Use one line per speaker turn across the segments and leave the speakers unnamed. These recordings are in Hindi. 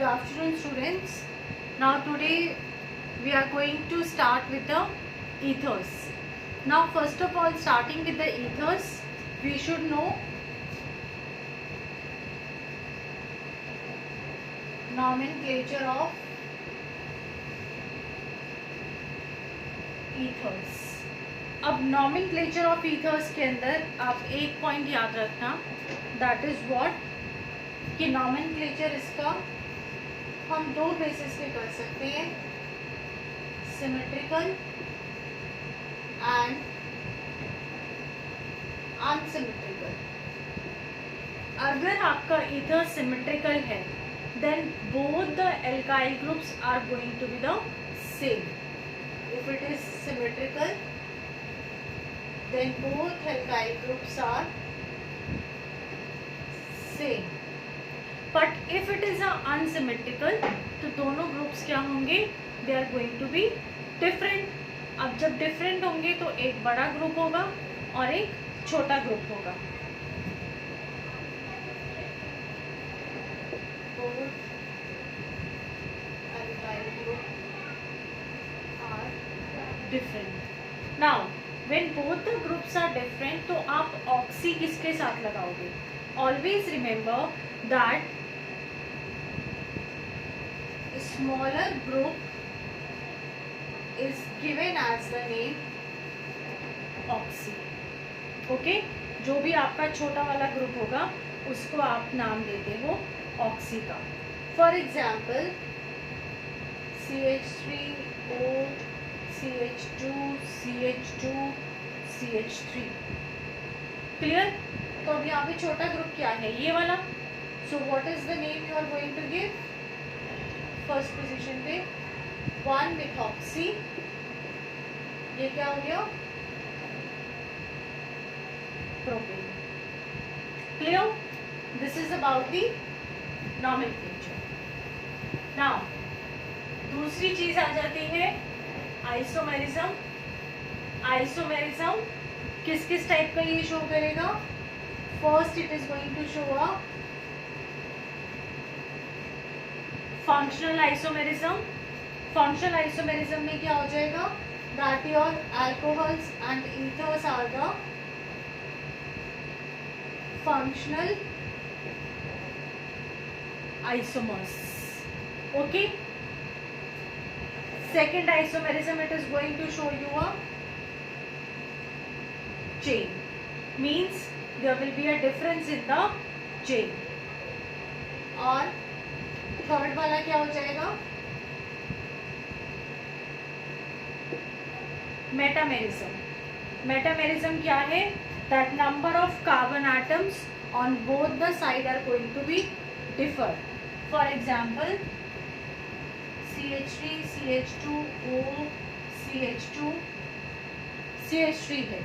Good afternoon, students. Now today we are going to start with the ethers. Now first of all, starting with the ethers, we should know nomenclature of ethers. अब nomenclature of ethers के अंदर आप एक पॉइंट याद रखना, that is what कि nomenclature इसका हम दो बेसिस पे कर सकते हैं, सिमेट्रिकल एंड अनसिमेट्रिकल. अगर आपका ईथर सिमेट्रिकल है then both the alkyl groups are going to be the same. If it is symmetrical then both alkyl groups are same. But if it is a unsymmetrical तो दोनों ग्रुप्स क्या होंगे, they are going to be different. अब जब डिफरेंट होंगे तो एक बड़ा ग्रुप होगा और एक छोटा ग्रुप होगा. Both alkyl groups are different. Now when both the groups are different तो आप ऑक्सी किसके साथ लगाओगे? Always remember that smaller group is given as the name oxy. Okay, जो भी आपका छोटा वाला ग्रुप होगा उसको आप नाम देते हो ऑक्सी का. For example CH3O CH2 CH2 CH3. Clear? तो अब यहाँ पे छोटा ग्रुप क्या है, ये वाला. So what is the name you are going to give? First position पे 1 मिथॉक्सी, ये क्या हो गया? Propane. Clear? This is about the nomenclature. Now दूसरी चीज आ जाती है आइसोमेरिज्म. आइसोमेरिज्म किस किस टाइप का ये शो करेगा? First it is going to show a functional isomerism. Functional isomerism में क्या हो जाएगा? That your alcohols and ethers are the functional isomers. Okay. Second isomerism it is going to show you a chain, means there will be a difference in the chain. और थर्ड वाला क्या हो जाएगा? मेटामेरिज्म. मेटामेरिज्म क्या है? that number of carbon atoms on both the side are going to be differ. For example CH3 CH2O CH2 CH3 है.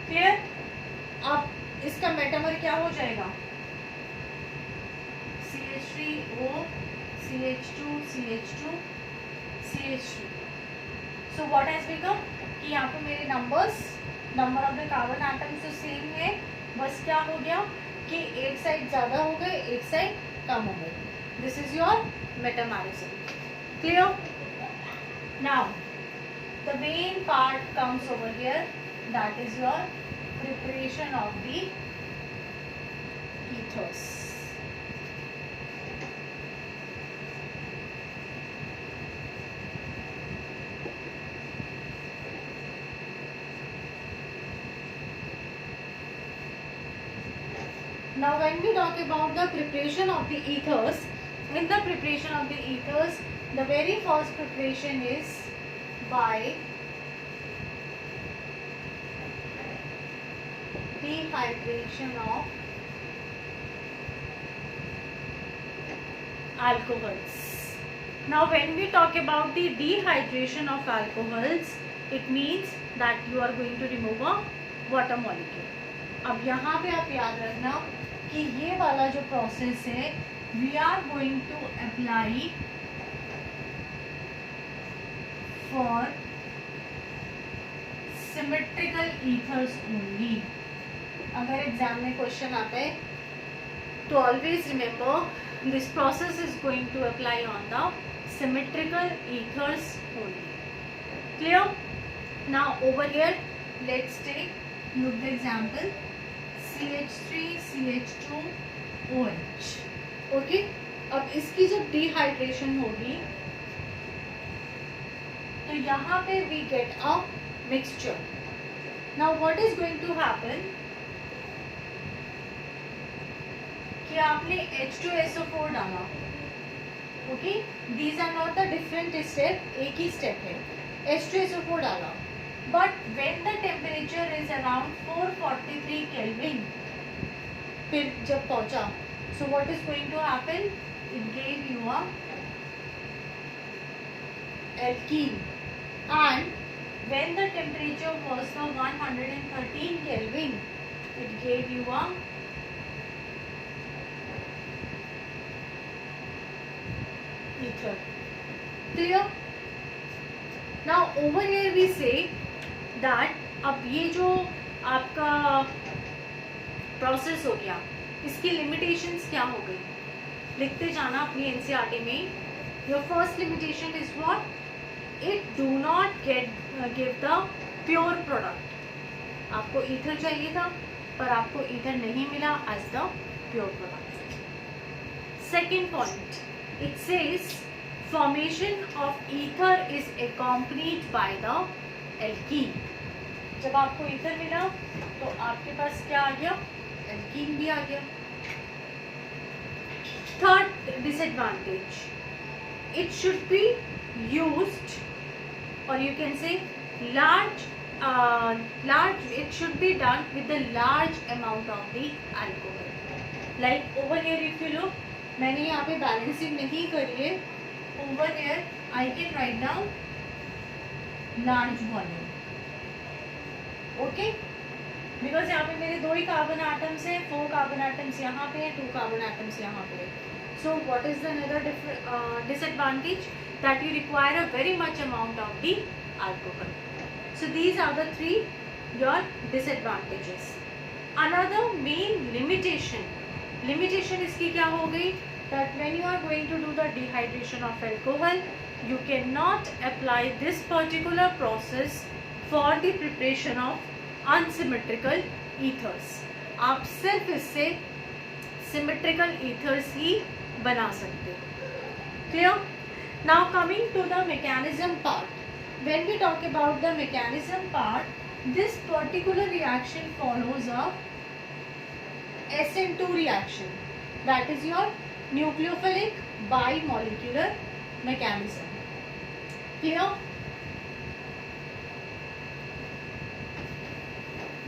क्लियर? अब इसका मेटामर क्या हो जाएगा? CH3O CH2 CH2 CH3. So what has become कि यहाँ पे मेरे number of the carbon atoms तो सेम है, बस क्या हो गया कि एक साइड ज़्यादा हो गए, एक साइड कम हो गए. This is your metamerism. Clear? Now the main part comes over here, that is your preparation of the ethers. Now when we talk about the preparation of the ethers, in the preparation of the ethers, the very first preparation is by dehydration of alcohols. Now when we talk about the dehydration of alcohols, it means that you are going to remove a water molecule. अब यहाँ पे आप याद रखना कि ये वाला जो प्रोसेस है, we are going to apply for symmetrical ethers only. अगर एग्जाम में क्वेश्चन आता है तो always remember This process is going to apply on the symmetrical ethers only. Clear? Now over here, let's take look the example CH3 CH2 OH. Okay, अब इसकी जब डिहाइड्रेशन होगी तो यहाँ पे we get a mixture. Now what is going to happen कि आपने H2SO4 डाला. Okay, these are not the different step, एक ही स्टेप है. H2SO4 डाला, but when the temperature is around 443 kelvin, फिर जब पहुंचा, so what is going to happen? It gave you a alkene, and when the temperature was the 113 Kelvin, it gave you a ether. Clear? Now over here we say that अब ये जो आपका प्रोसेस हो गया, इसकी लिमिटेशंस क्या हो गई, लिखते जाना अपनी एनसीईआरटी में. Your first limitation is what? It do not give the pure product. आपको ईथर चाहिए था पर आपको ईथर नहीं मिला as the pure product. Second point, it says formation of ether is accompanied by the alkene. जब आपको ईथर मिला तो आपके पास क्या आ गया? एल्कीन भी आ गया. Third disadvantage, it should be used और you can say large it should be done with a large amount of the alcohol. Like over here if you look, मैंने यहाँ पे बैलेंसिंग नहीं करी है. over here I can write down large volume. Okay, because यहाँ पे मेरे 2 ही कार्बन एटम्स है, 4 कार्बन एटम्स यहाँ पे है, 2 कार्बन एटम्स यहाँ पे है. So what is the another disadvantage? That you require a very much amount of the alcohol. So these are the 3 your disadvantages. Another main limitation इसकी क्या हो गई? That when you are going to do the dehydration of alcohol, you can not apply this particular process for the preparation of unsymmetrical ethers. आप सिर्फ इससे सिमेट्रिकल ईथर्स ही बना सकते हो. Clear? Now coming to the mechanism part. When we talk about the mechanism part, this particular reaction follows a SN2 reaction, that is your nucleophilic bimolecular mechanism. Clear?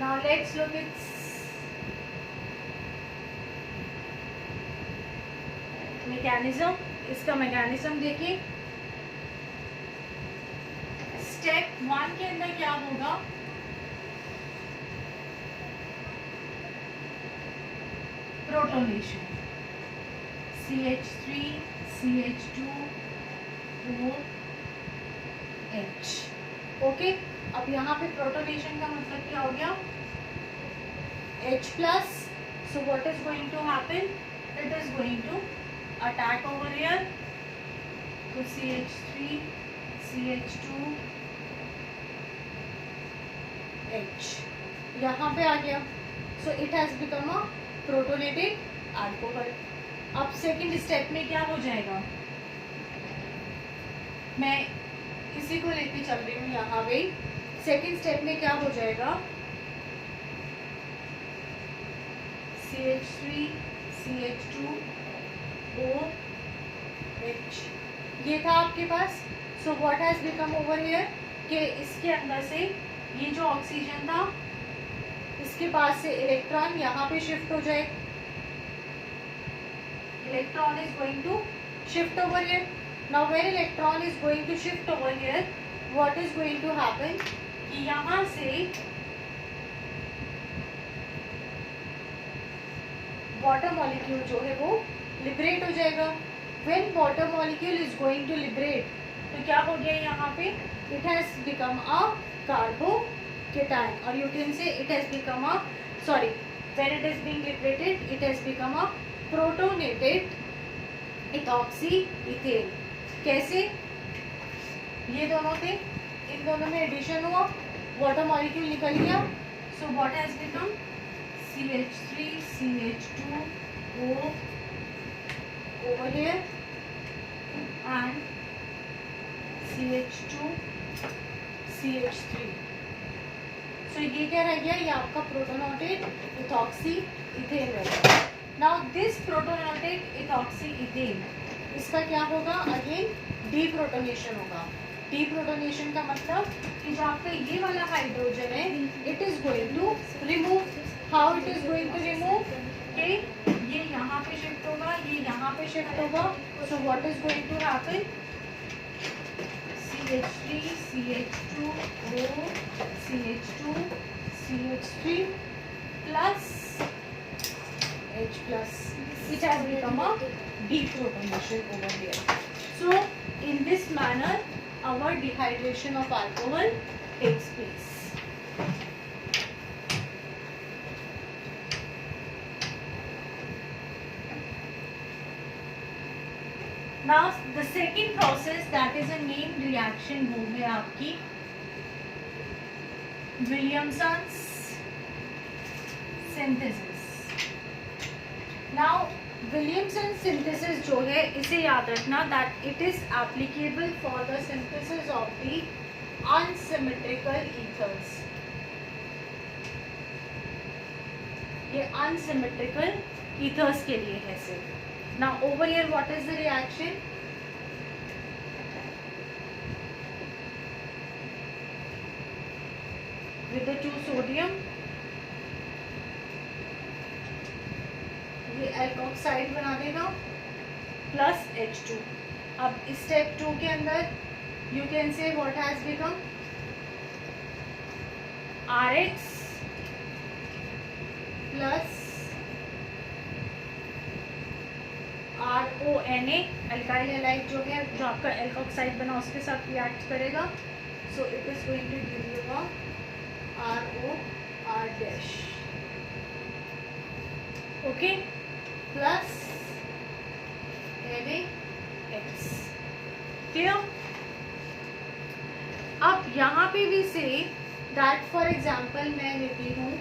Now let's look at mechanism. इसका mechanism देखिए. स्टेप 1 के अंदर क्या होगा? Protonation. CH3 CH2 OH. Okay, अब यहाँ पे प्रोटोनेशन का मतलब क्या हो गया? H plus. So what is going to happen? It is going to attack over here. So CH3 CH2 H यहाँ पे आ गया. So it has become a protonated alcohol. अब सेकेंड स्टेप में क्या हो जाएगा? मैं इसी को लेके चल रही हूँ यहाँ पे. सेकेंड स्टेप में क्या हो जाएगा? CH3 CH2 OH. ये था आपके पास. So what has become over here कि इसके अंदर से ये जो ऑक्सीजन था इसके पास से इलेक्ट्रॉन यहाँ पे शिफ्ट हो जाए. Electron is going to shift over here. Now when electron is going to shift over here, what is going to happen कि यहाँ से वाटर मॉलिक्यूल जो है वो लिबरेट हो जाएगा. When water molecule is going to liberate, तो क्या हो गया यहाँ पे? It has become a carbocation, और you can say it has become a when it is being liberated, it has become a protonated ethoxy ethane. कैसे? ये दोनों थे, इन दोनों में एडिशन हुआ, वाटर मॉलिक्यूल निकल गया, सो what has become CH3 CH2O over here and CH2 CH3। सो ये क्या रह गया? ये आपका प्रोटोनोटेट इथॉक्सी इथेन रह गया। नाउ दिस प्रोटोनोटेट इथॉक्सी इथेन, इसका क्या होगा? अगेन डीप्रोटोनेशन होगा। डीप्रोटोनेशन का मतलब कि जो आपका ये वाला हाइड्रोजन है, it is going to remove. How it is going to remove? के ये यहाँ पे शिफ्ट होगा, ये यहाँ पे शिफ्ट होगा, so what is going to happen? CH3 CH2O CH2 CH3 plus H plus, which has become a deprotonation over here. So in this manner our dehydration of alcohol takes place. Now the second process, that is a named reaction, हो गया आपकी Williamson's synthesis. Now Williamson synthesis जो है, इसे याद रखना that it is applicable for the synthesis of the unsymmetrical ethers. ये unsymmetrical ethers के लिए है सिर्फ। Now over here what is the reaction? With the 2 sodium, ये एल्कोक्साइड बना देगा प्लस H2। अब स्टेप 2 के अंदर you can say what has become RH plus RONA, alkyl halide जो है, जो आपका एल्कोक्साइड बना उसके साथ रिएक्ट करेगा, so it is going to give you a ROR dash, okay, plus NaX। Clear? अब यहाँ पे भी से दैट फॉर एग्जाम्पल मैं लेती हूँ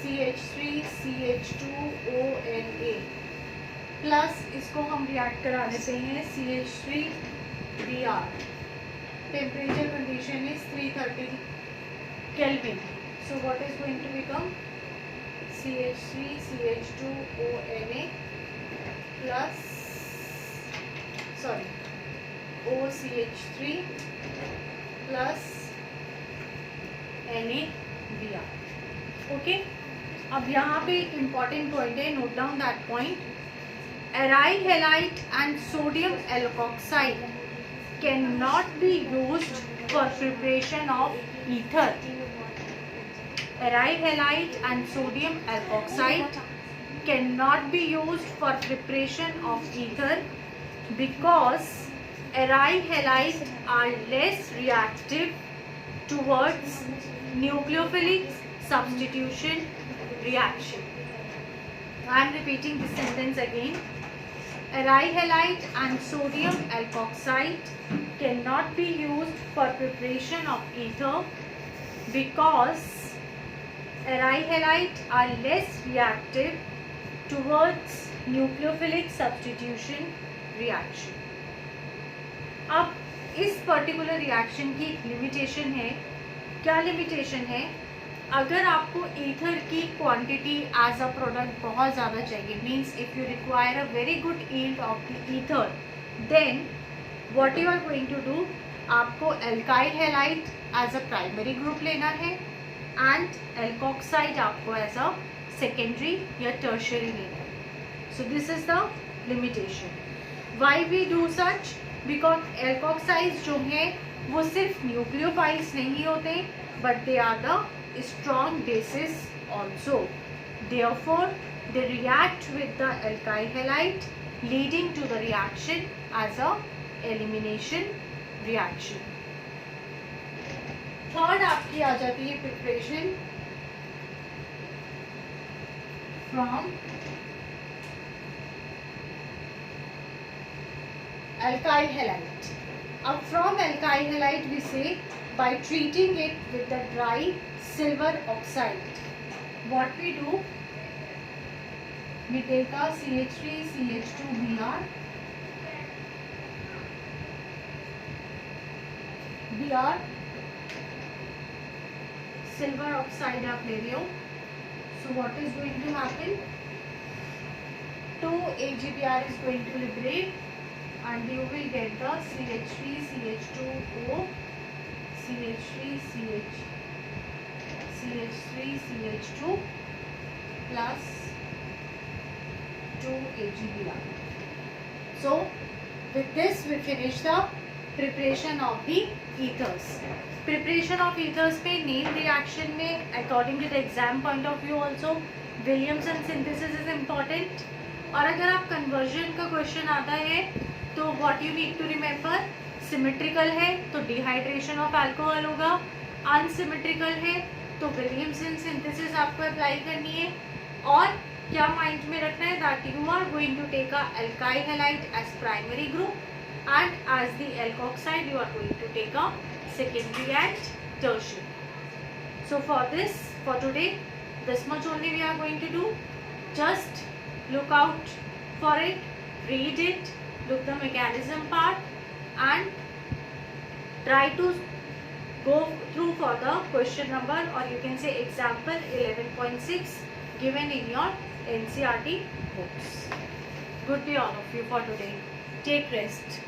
CH3 CH2ONA प्लस इसको हम रिएक्ट करा देते हैं CH3Br। Temperature condition is 330 kelvin, so what is going to become CH3 CH2ONA plus OCH3 plus NaBr। Okay, अब यहाँ पे एक इम्पॉर्टेंट पॉइंट है, note down that point. Aryl halide and sodium alkoxide cannot be used for preparation of ether. Aryl halide and sodium alkoxide cannot be used for preparation of ether because aryl halides are less reactive towards nucleophilic substitution reaction. I am repeating this sentence again. Aryl halide and sodium alkoxide cannot be used for preparation of ether because aryl halides are less reactive towards nucleophilic substitution reaction. अब इस पर्टिकुलर रिएक्शन की लिमिटेशन है। क्या लिमिटेशन है? अगर आपको ईथर की क्वांटिटी एज अ प्रोडक्ट बहुत ज़्यादा चाहिए, means if you require a very good yield of the ether, then what you are going to do, आपको alkyl halide as a primary group लेना है एंड एल्कोक्साइड आपको एज अ सेकेंडरी या टर्शियरी लेना है। So this is the limitation. Why we do such? Because alkoxides जो हैं वो सिर्फ न्यूक्लियोफाइल्स नहीं होते, but they are the strong bases also. Therefore, they react with the alkyl halide, leading to the reaction as a elimination reaction. Third आपकी आ जाती है preparation from alkyl halide. From alkyl halide we say by treating it with the dry silver oxide, what we do, we take a CH3 CH2 Br, silver oxide आप ले रहे हो. So what is going to happen? 2 AgBr is going to liberate and you will get the CH3 CH2O, CH3 CH2 plus 2 AgBr. So with this we finish the preparation of the ethers. Preparation of ethers पे name reaction में according to the exam point of view also Williamson synthesis is important. और अगर आप conversion का question आता है तो what you need to remember, symmetrical है तो dehydration of alcohol होगा, unsymmetrical है तो Williamson synthesis आपको apply करनी है. और क्या mind में रखना है that you are going to take a alkyl halide as primary group and as the alkoxide you are going to take a secondary and tertiary. So for today, this much only we are going to do. Just look out for it, read it, look the mechanism part and try to go through for the question number, or you can say example 11.6 given in your NCERT books. Good day all of you for today. Take rest.